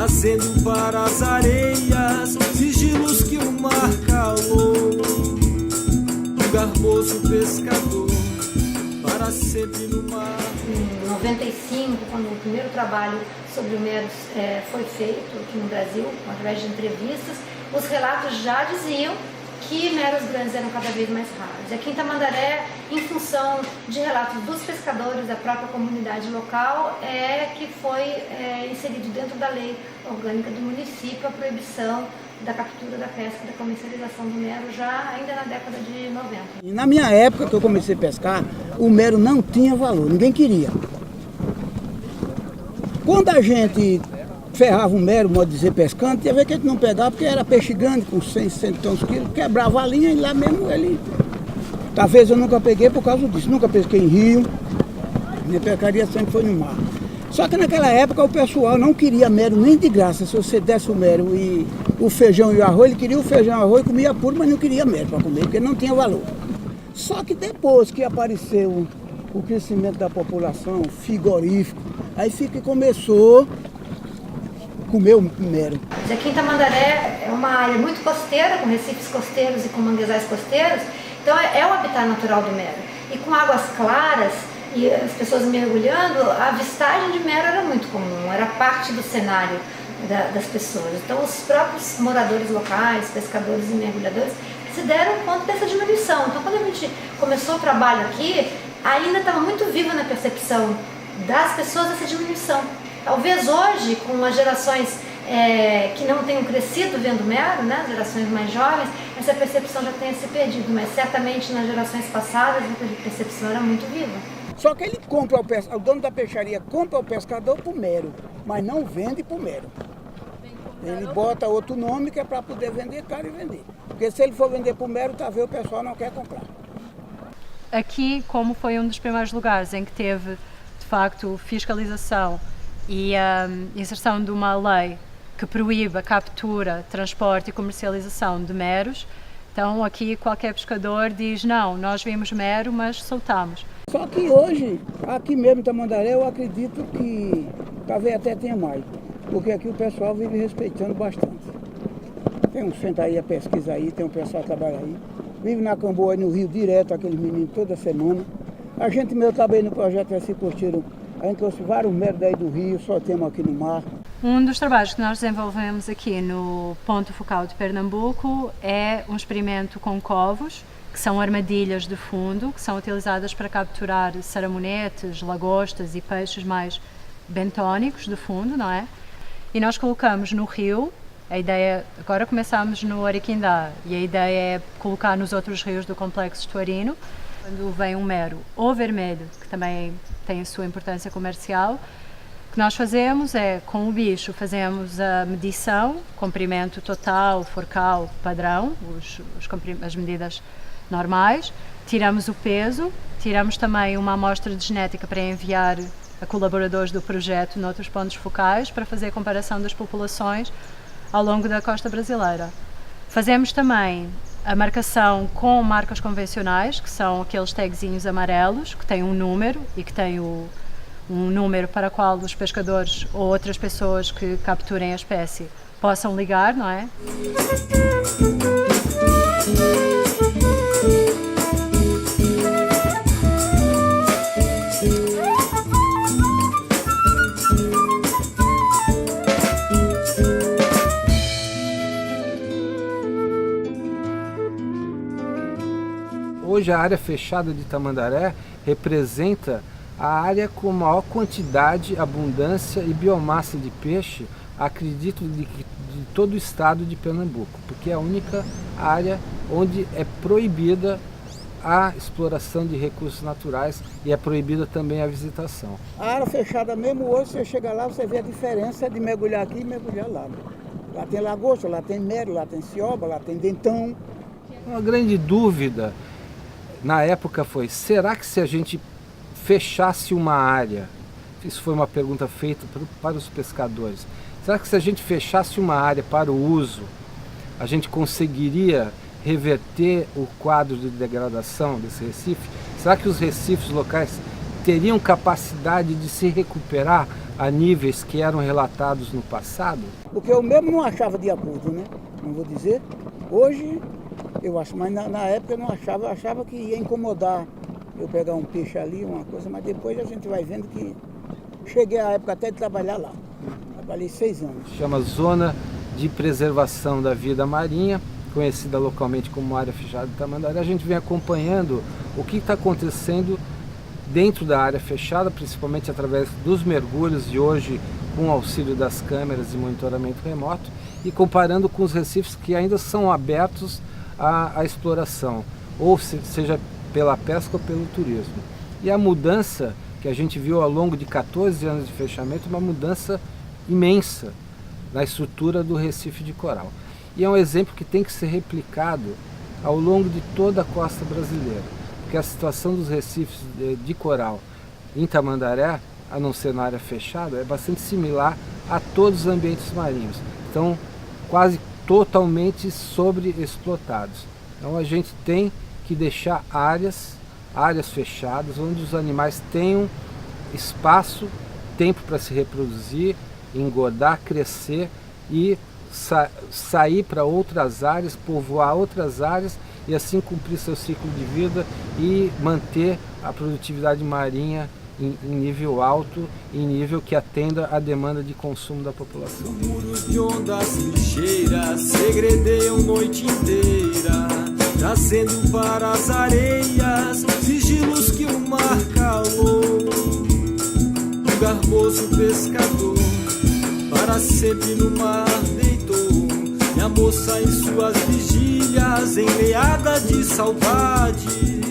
trazendo para as areias sigilos que o mar calou. O garboso pescador para sempre no mar. Em 95, quando o primeiro trabalho sobre o Mero foi feito aqui no Brasil, através de entrevistas, os relatos já diziam que meros grandes eram cada vez mais raros. E aqui em Tamandaré, em função de relatos dos pescadores, da própria comunidade local, que foi inserido dentro da lei orgânica do município a proibição da captura, da pesca, da comercialização do mero, já ainda na década de 90. E na minha época que eu comecei a pescar, o mero não tinha valor, ninguém queria. Quando a gente ferrava o mero, modo de dizer, pescando, tinha ver que a gente não pegava, porque era peixe grande, com 100, 100 quilos, quebrava a linha e lá mesmo ele... Talvez eu nunca peguei por causa disso, nunca pesquei em rio, minha pescaria sempre foi no mar. Só que naquela época o pessoal não queria mero nem de graça. Se você desse o mero e o feijão e o arroz, ele queria o feijão e o arroz, comia puro, mas não queria mero para comer, porque não tinha valor. Só que depois que apareceu o crescimento da população, frigorífico, aí começou a comer o mero. Aqui em Tamandaré é uma área muito costeira, com recifes costeiros e com manguezais costeiros, então é o habitat natural do mero. E com águas claras, e as pessoas mergulhando, a avistagem de mero era muito comum, era parte do cenário das pessoas. Então os próprios moradores locais, pescadores e mergulhadores, se deram conta dessa diminuição. Então quando a gente começou o trabalho aqui, ainda estava muito viva na percepção das pessoas essa diminuição. Talvez hoje, com as gerações que não tenham crescido vendo mero, né, gerações mais jovens, essa percepção já tenha se perdido, mas certamente nas gerações passadas a percepção era muito viva. Só que ele compra o dono da peixaria compra o pescador por mero, mas não vende por mero. Ele bota outro nome que é para poder vender caro e vender. Porque se ele for vender por mero, talvez o pessoal não quer comprar. Aqui, como foi um dos primeiros lugares em que teve, de facto, fiscalização e a inserção de uma lei que proíbe a captura, transporte e comercialização de meros, então aqui qualquer pescador diz, não, nós vimos mero, mas soltamos. Só que hoje, aqui mesmo em Tamandaré, eu acredito que talvez até tenha mais, porque aqui o pessoal vive respeitando bastante. Tem um centro aí, a pesquisa aí, tem um pessoal que trabalha aí, vive na Camboa, no Rio direto, aqueles meninos toda semana. A gente mesmo trabalhei no projeto Recifes Costeiros, a gente trouxe vários meros daí do Rio, só temos aqui no mar. Um dos trabalhos que nós desenvolvemos aqui no Ponto Focal de Pernambuco é um experimento com covos, que são armadilhas de fundo, que são utilizadas para capturar saramonetes, lagostas e peixes mais bentónicos de fundo, não é? E nós colocamos no rio, a ideia, agora começamos no Ariquindá, e a ideia é colocar nos outros rios do complexo estuarino, quando vem um mero ou vermelho, que também tem a sua importância comercial. O que nós fazemos é, com o bicho, fazemos a medição, comprimento total, forcal, padrão, as medidas normais, tiramos o peso, tiramos também uma amostra de genética para enviar a colaboradores do projeto noutros pontos focais para fazer a comparação das populações ao longo da costa brasileira. Fazemos também a marcação com marcas convencionais, que são aqueles tagzinhos amarelos, que têm um número e que têm um número para o qual os pescadores ou outras pessoas que capturem a espécie possam ligar, não é? Hoje a área fechada de Tamandaré representa a área com maior quantidade, abundância e biomassa de peixe, acredito, de todo o estado de Pernambuco, porque é a única área onde é proibida a exploração de recursos naturais e é proibida também a visitação. A área fechada mesmo hoje, você chega lá, você vê a diferença de mergulhar aqui e mergulhar lá. Lá tem lagosta, lá tem mero, lá tem cioba, lá tem dentão. Uma grande dúvida na época foi, será que se a gente fechasse uma área, isso foi uma pergunta feita para os pescadores, será que se a gente fechasse uma área para o uso, a gente conseguiria reverter o quadro de degradação desse recife? Será que os recifes locais teriam capacidade de se recuperar a níveis que eram relatados no passado? Porque eu mesmo não achava de acordo, né? Não vou dizer. Hoje eu acho, mas na época eu não achava, eu achava que ia incomodar eu pegar um peixe ali, uma coisa, mas depois a gente vai vendo que cheguei à época até de trabalhar lá. Trabalhei 6 anos. Chama Zona de Preservação da Vida Marinha, conhecida localmente como Área Fechada de Tamandaré. A gente vem acompanhando o que está acontecendo dentro da área fechada, principalmente através dos mergulhos e hoje com o auxílio das câmeras e monitoramento remoto, e comparando com os recifes que ainda são abertos à exploração, ou seja pela pesca ou pelo turismo. E a mudança que a gente viu ao longo de 14 anos de fechamento, uma mudança imensa na estrutura do Recife de Coral. E é um exemplo que tem que ser replicado ao longo de toda a costa brasileira, porque a situação dos recifes de coral em Tamandaré, a não ser na área fechada, é bastante similar a todos os ambientes marinhos. Estão quase totalmente sobreexplotados. Então a gente tem que deixar áreas fechadas, onde os animais tenham espaço, tempo para se reproduzir, engordar, crescer e sair para outras áreas, povoar outras áreas e assim cumprir seu ciclo de vida e manter a produtividade marinha em nível alto, em nível que atenda à demanda de consumo da população. Muros de ondas ligeiras segredeiam noite inteira, trazendo para as areias sigilos que o mar calou. Um garboso pescador para sempre no mar deitou, e a moça em suas vigílias, enleada de saudade,